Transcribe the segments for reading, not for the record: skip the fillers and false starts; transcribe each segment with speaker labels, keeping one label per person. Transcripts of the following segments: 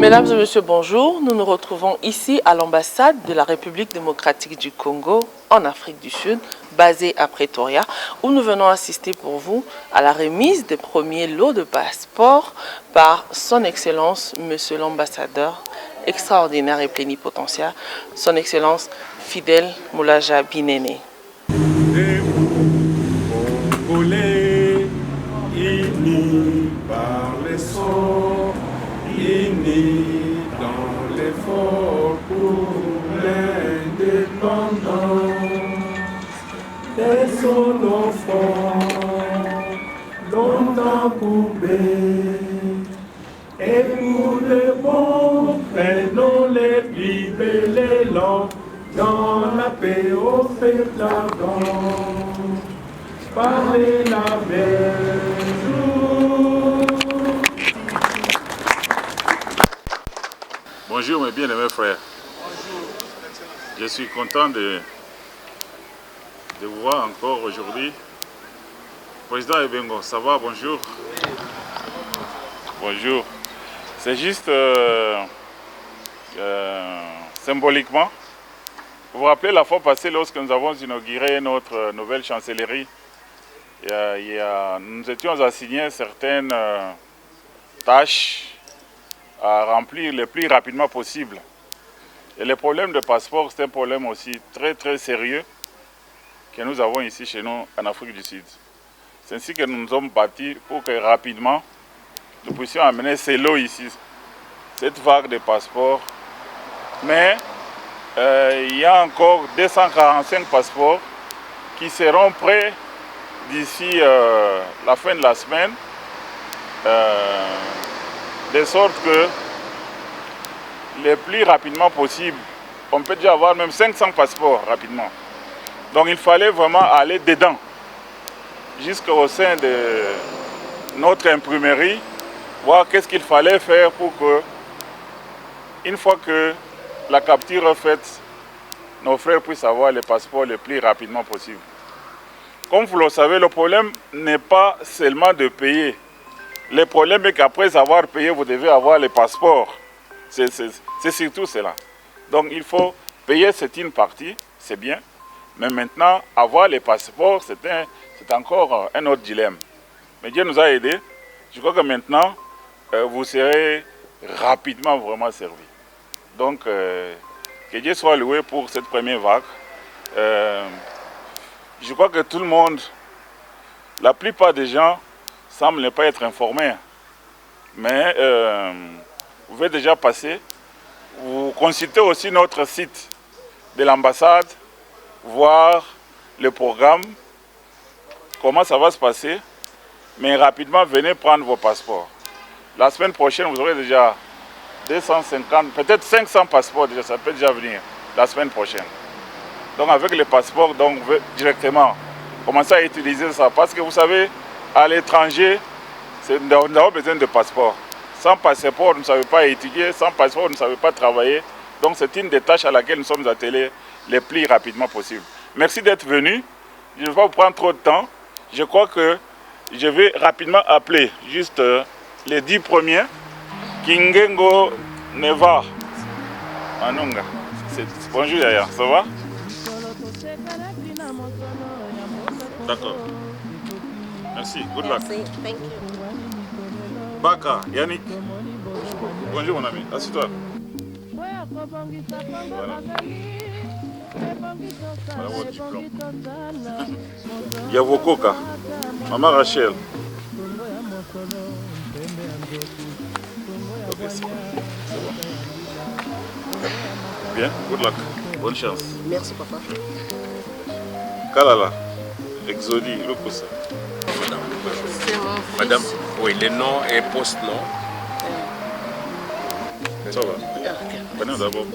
Speaker 1: Mesdames et messieurs, bonjour. Nous nous retrouvons ici à l'ambassade de la République démocratique du Congo en Afrique du Sud, basée à Pretoria, où nous venons assister pour vous à la remise des premiers lots de passeports par son Excellence, Monsieur l'ambassadeur extraordinaire et plénipotentiaire, son Excellence Fidèle Moulaja Binene.
Speaker 2: Unis par les sons, unis dans l'effort pour l'indépendance. Laissons nos fronts longtemps courbés, et pour le bon, prenons les bribes et les langues dans la paix au fait de la danse. Parlez la belle jour.
Speaker 3: Bonjour mes bien-aimés frères. Bonjour. Je suis content de vous voir encore aujourd'hui. Président Ebengo, ça va? Bonjour. Bonjour. C'est juste symboliquement. Vous vous rappelez la fois passée lorsque nous avons inauguré notre nouvelle chancellerie, nous étions assignés certaines tâches à remplir le plus rapidement possible. Et le problème de passeport, c'est un problème aussi très très sérieux que nous avons ici chez nous en Afrique du Sud. C'est ainsi que nous nous sommes battus pour que rapidement nous puissions amener ces lots ici, cette vague de passeports. Mais il y a encore 245 passeports qui seront prêts d'ici la fin de la semaine, de sorte que le plus rapidement possible, on peut déjà avoir même 500 passeports rapidement. Donc il fallait vraiment aller dedans, jusqu'au sein de notre imprimerie, voir qu'est-ce qu'il fallait faire pour que, une fois que la capture est faite, nos frères puissent avoir les passeports le plus rapidement possible. Comme vous le savez, le problème n'est pas seulement de payer. Le problème est qu'après avoir payé, vous devez avoir les passeports. C'est surtout cela. Donc il faut payer, c'est une partie, c'est bien. Mais maintenant, avoir les passeports, c'est encore un autre dilemme. Mais Dieu nous a aidés. Je crois que maintenant, vous serez rapidement vraiment servis. Donc, que Dieu soit loué pour cette première vague. Je crois que tout le monde, la plupart des gens, semblent ne pas être informés. Mais vous pouvez déjà passer. Vous consultez aussi notre site de l'ambassade, voir le programme, comment ça va se passer. Mais rapidement, venez prendre vos passeports. La semaine prochaine, vous aurez déjà 250, peut-être 500 passeports déjà, ça peut déjà venir la semaine prochaine. Donc avec les passeports, donc, vous pouvez directement commencer à utiliser ça. Parce que vous savez, à l'étranger, nous avons besoin de passeport. Sans passeport, vous ne savez pas étudier. Sans passeport, vous ne savez pas travailler. Donc c'est une des tâches à laquelle nous sommes attelés le plus rapidement possible. Merci d'être venu. Je ne vais pas vous prendre trop de temps. Je crois que je vais rapidement appeler juste les 10 premiers. Kingengo Neva. Anunga. Bonjour Yaya, ça va? D'accord. Merci, good luck.
Speaker 4: Merci, thank you.
Speaker 3: Baka, Yannick. Bonjour mon ami, assieds-toi. Voilà. Voilà votre diplôme. Yavokoka, Maman Rachel. Ok, c'est bon. Bien, good luck. Bonne chance.
Speaker 4: Merci papa.
Speaker 3: Kalala, Exodi, Lokosa.
Speaker 5: Madame, oui, le nom et post-nom.
Speaker 3: Ça va. Prenez d'abord.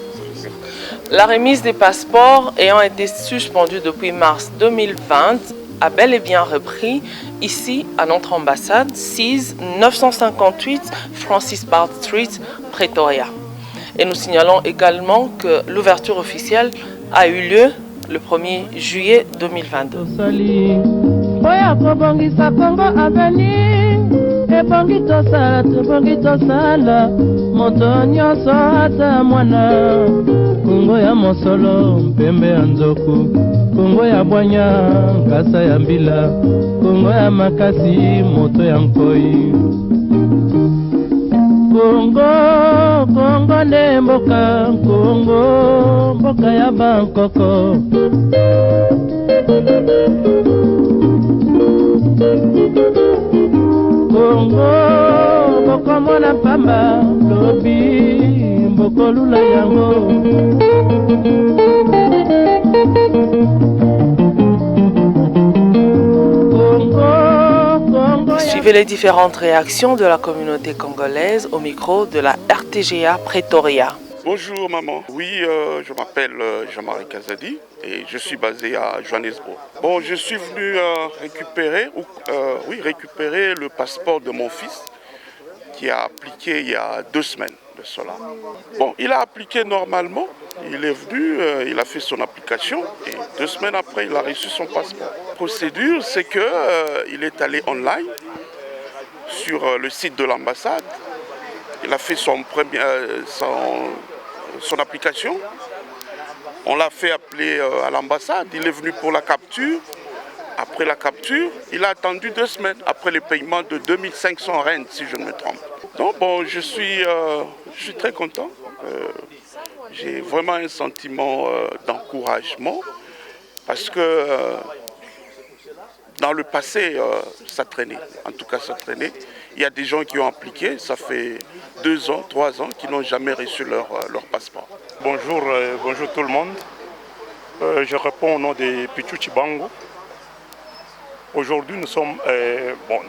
Speaker 1: La remise des passeports ayant été suspendue depuis mars 2020 a bel et bien repris ici à notre ambassade 6 958 Francis Bard Street, Pretoria. Et nous signalons également que l'ouverture officielle a eu lieu le 1er juillet 2022.
Speaker 4: ebongi tosala moto nyonso ata mwana kongo ya mosolo mpembe ya nzoku kongo ya bwanya nkasa ya mbila kongo ya makasi moto ya nkoi kongo nde mboka mboka ya bankoko Kongo, boko mona pamba, lobi, boko lula yango.
Speaker 1: Suivez les différentes réactions de la communauté congolaise au micro de la RTGA Pretoria.
Speaker 6: Bonjour maman, oui je m'appelle Jean-Marie Kazadi et je suis basé à Johannesburg. Bon, je suis venu récupérer le passeport de mon fils qui a appliqué il y a 2 semaines de cela. Bon, il a appliqué normalement, il est venu, il a fait son application et 2 semaines après il a reçu son passeport. La procédure c'est qu'il est allé online sur le site de l'ambassade, il a fait son application, on l'a fait appeler à l'ambassade, il est venu pour la capture. Après la capture, il a attendu 2 semaines après le paiement de 2500 rennes, si je ne me trompe. Donc bon, je suis très content. J'ai vraiment un sentiment d'encouragement parce que dans le passé, ça traînait. En tout cas, ça traînait. Il y a des gens qui ont appliqué, ça fait 2 ans, 3 ans, qui n'ont jamais reçu leur passeport.
Speaker 7: Bonjour, bonjour tout le monde. Je réponds au nom de Pichu Chibango. Aujourd'hui, nous sommes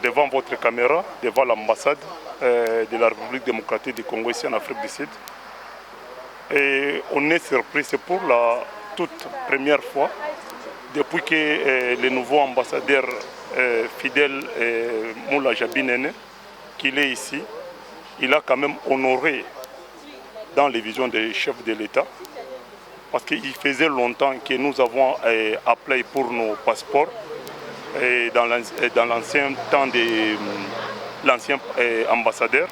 Speaker 7: devant votre caméra, devant l'ambassade de la République démocratique du Congo ici en Afrique du Sud. Et on est surpris, c'est pour la toute première fois, depuis que le nouveau ambassadeur Fidel Moula Jabinene, qu'il est ici, il a quand même honoré dans les visions des chefs de l'État, parce qu'il faisait longtemps que nous avons appelé pour nos passeports. Et dans l'ancien temps de l'ancien ambassadeur.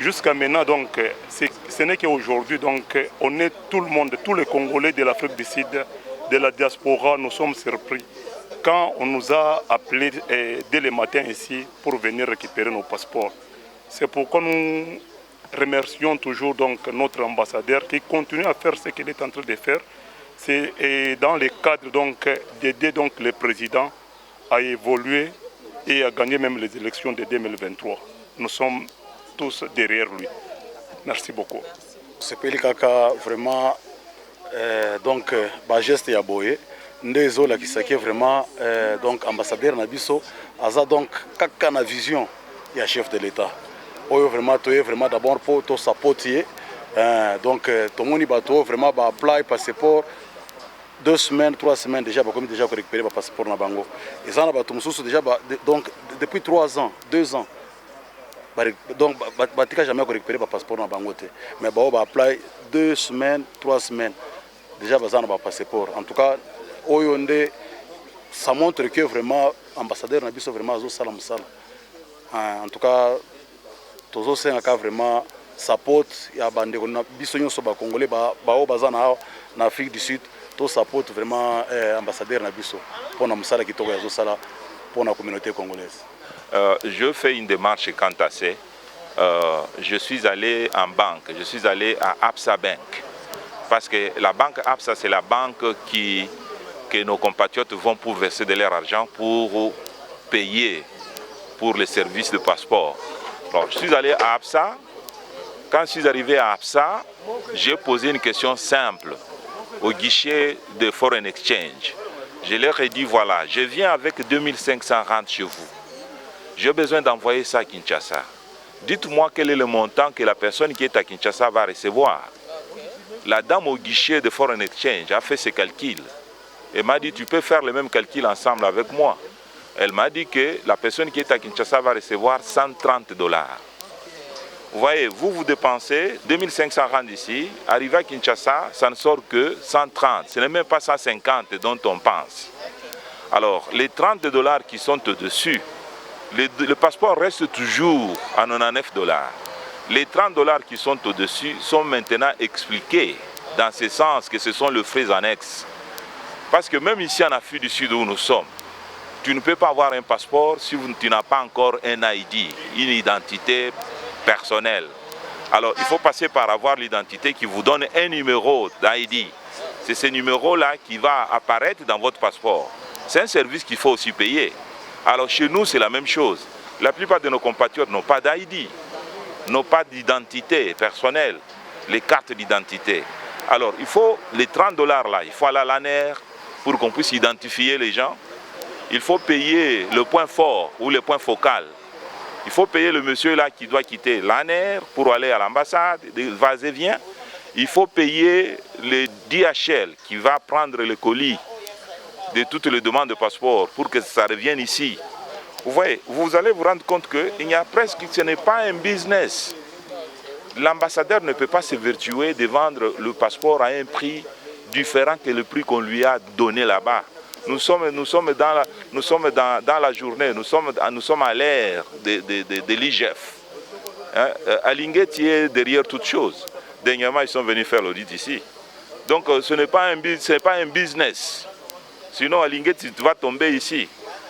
Speaker 7: Jusqu'à maintenant, donc, ce n'est qu'aujourd'hui, donc, on est tout le monde, tous les Congolais de l'Afrique du Sud, de la diaspora, nous sommes surpris quand on nous a appelés dès le matin ici pour venir récupérer nos passeports. C'est pourquoi nous remercions toujours donc, notre ambassadeur qui continue à faire ce qu'il est en train de faire. C'est dans le cadre d'aider le président à évoluer et à gagner même les élections de 2023. Nous sommes tous derrière lui. Merci beaucoup.
Speaker 8: C'est Kaka vraiment donc geste ya boye ndezo la kisaki vraiment donc ambassadeur Nabiso aza donc kaka na vision ya chef de l'État. Oyo vraiment toye vraiment d'abord pour to supporter donc tomoni bato vraiment ba apply passeport 2 semaines, 3 semaines déjà, comme déjà récupéré le passeport na bango. Et ça, déjà donc depuis 3 ans, 2 ans, donc batika jamais récupéré le passeport na bango. Mais bah on va apply 2 semaines, 3 semaines, déjà bazana ba passeport. En tout cas, oyonde, ça montre que vraiment ambassadeur Nabiso vraiment azo sala musala. En tout cas, tozo senga vraiment support ya bande ko na biso nyonso ba congolais ba o bazana na Afrique du Sud. Tout support vraiment ambassadeur Nabiso pour la musala qui pour la communauté congolaise.
Speaker 9: Je fais une démarche quant à ça. Je suis allé en banque, je suis allé à Absa Bank. Parce que la banque Absa, c'est la banque que nos compatriotes vont pour verser de leur argent pour payer pour les services de passeport. Alors, je suis allé à Absa. Quand je suis arrivé à Absa, j'ai posé une question simple au guichet de Foreign Exchange. Je leur ai dit, voilà, je viens avec 2500 rand chez vous. J'ai besoin d'envoyer ça à Kinshasa. Dites-moi quel est le montant que la personne qui est à Kinshasa va recevoir. La dame au guichet de Foreign Exchange a fait ses calculs. Elle m'a dit, tu peux faire le même calcul ensemble avec moi. Elle m'a dit que la personne qui est à Kinshasa va recevoir 130 $. Vous voyez, vous dépensez 2500 rand ici, arrivé à Kinshasa, ça ne sort que 130, ce n'est même pas 150 dont on pense. Alors, les 30 $ qui sont au-dessus, Le passeport reste toujours à 99 $. Les 30 $ qui sont au-dessus sont maintenant expliqués dans ce sens que ce sont les frais annexes. Parce que même ici en Afrique du Sud où nous sommes, tu ne peux pas avoir un passeport si tu n'as pas encore un ID, une identité personnelle. Alors il faut passer par avoir l'identité qui vous donne un numéro d'ID. C'est ce numéro-là qui va apparaître dans votre passeport. C'est un service qu'il faut aussi payer. Alors chez nous, c'est la même chose. La plupart de nos compatriotes n'ont pas d'ID, n'ont pas d'identité personnelle, les cartes d'identité. Alors il faut les 30 $ là, il faut aller à l'ANER pour qu'on puisse identifier les gens. Il faut payer le point fort ou le point focal. Il faut payer le monsieur là qui doit quitter l'ANER pour aller à l'ambassade, va-et-vient. Il faut payer le DHL qui va prendre le colis de toutes les demandes de passeport pour que ça revienne ici. Vous voyez, vous allez vous rendre compte que ce n'est pas un business. L'ambassadeur ne peut pas se vertuer de vendre le passeport à un prix différent que le prix qu'on lui a donné là-bas. Nous sommes dans la journée, nous sommes à l'ère de l'IGF. Alinguet est derrière toute chose. Dernièrement, ils sont venus faire l'audit ici. Donc ce n'est pas un business. Sinon, Alinguet va tomber ici.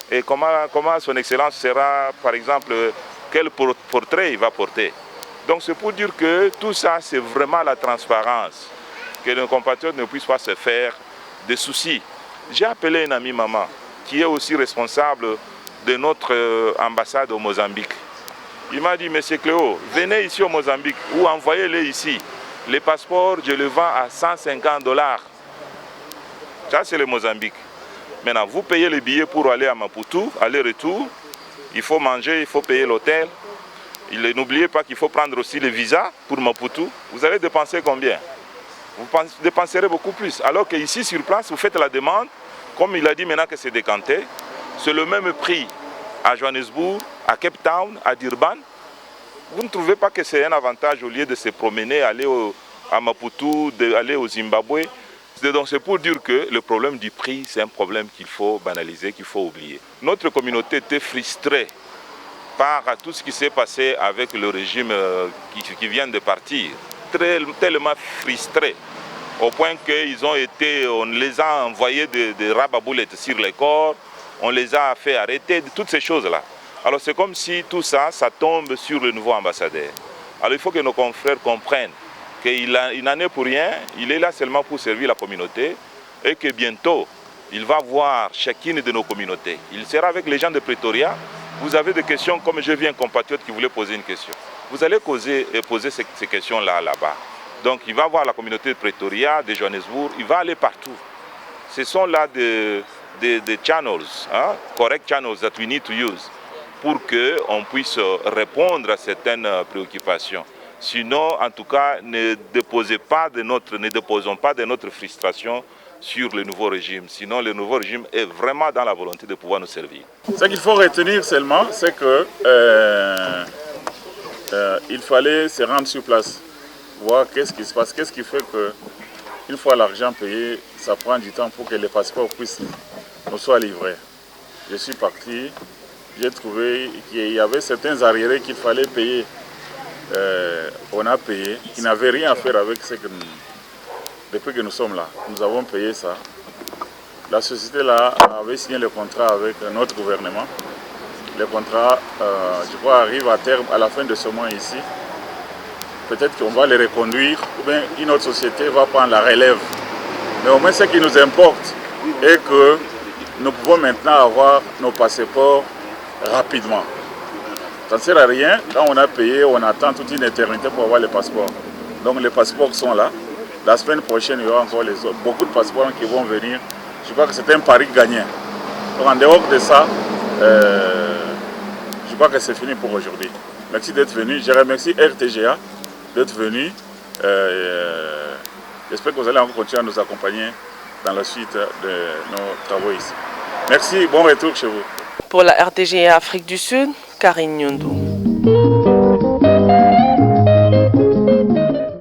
Speaker 9: Et comment son excellence sera, par exemple, quel portrait il va porter. Donc c'est pour dire que tout ça, c'est vraiment la transparence. Que nos compatriotes ne puissent pas se faire des soucis. J'ai appelé une amie maman qui est aussi responsable de notre ambassade au Mozambique. Il m'a dit, Monsieur Cléo, venez ici au Mozambique ou envoyez-les ici. Les passeports, je les vends à 150 $. Ça, c'est le Mozambique. Maintenant, vous payez les billets pour aller à Maputo, aller-retour. Il faut manger, il faut payer l'hôtel. N'oubliez pas qu'il faut prendre aussi le visa pour Maputo. Vous allez dépenser combien? Vous dépenserez beaucoup plus. Alors qu'ici, sur place, vous faites la demande. Comme il a dit maintenant que c'est décanté, c'est le même prix à Johannesburg, à Cape Town, à Durban. Vous ne trouvez pas que c'est un avantage au lieu de se promener, aller à Maputo, aller au Zimbabwe? Donc c'est pour dire que le problème du prix, c'est un problème qu'il faut banaliser, qu'il faut oublier. Notre communauté était frustrée par tout ce qui s'est passé avec le régime qui vient de partir. Tellement frustrés, au point on les a envoyés des rababoulettes sur les corps, on les a fait arrêter, toutes ces choses-là. Alors c'est comme si tout ça, ça tombe sur le nouveau ambassadeur. Alors il faut que nos confrères comprennent qu'il n'en est pour rien, il est là seulement pour servir la communauté et que bientôt, il va voir chacune de nos communautés. Il sera avec les gens de Pretoria. Vous avez des questions, comme je viens un compatriote qui voulait poser une question. Vous allez poser ces questions-là, là-bas. Donc il va voir la communauté de Pretoria, de Johannesburg, il va aller partout. Ce sont là des channels, correct channels that we need to use, pour qu'on puisse répondre à certaines préoccupations. Sinon, en tout cas, ne déposons pas de notre frustration sur le nouveau régime. Sinon, le nouveau régime est vraiment dans la volonté de pouvoir nous servir.
Speaker 3: Ce qu'il faut retenir seulement, c'est que il fallait se rendre sur place, voir qu'est-ce qui se passe, qu'est-ce qui fait qu'une fois l'argent payé, ça prend du temps pour que les passeports nous soient livrés. Je suis parti, j'ai trouvé qu'il y avait certains arriérés qu'il fallait payer. On a payé, qui n'avait rien à faire avec ce que depuis que nous sommes là. Nous avons payé ça. La société là avait signé le contrat avec notre gouvernement. Le contrat, je crois, arrive à terme à la fin de ce mois ici. Peut-être qu'on va les reconduire ou bien une autre société va prendre la relève. Mais au moins ce qui nous importe est que nous pouvons maintenant avoir nos passeports rapidement. Ça ne sert à rien, quand on a payé, on attend toute une éternité pour avoir les passeports. Donc les passeports sont là. La semaine prochaine, il y aura encore beaucoup de passeports qui vont venir. Je crois que c'est un pari gagnant. Donc en dehors de ça, je crois que c'est fini pour aujourd'hui. Merci d'être venu. Je remercie RTGA d'être venu. J'espère que vous allez encore continuer à nous accompagner dans la suite de nos travaux ici. Merci, bon retour chez vous.
Speaker 1: Pour la RTGA Afrique du Sud, Karine Nyondou.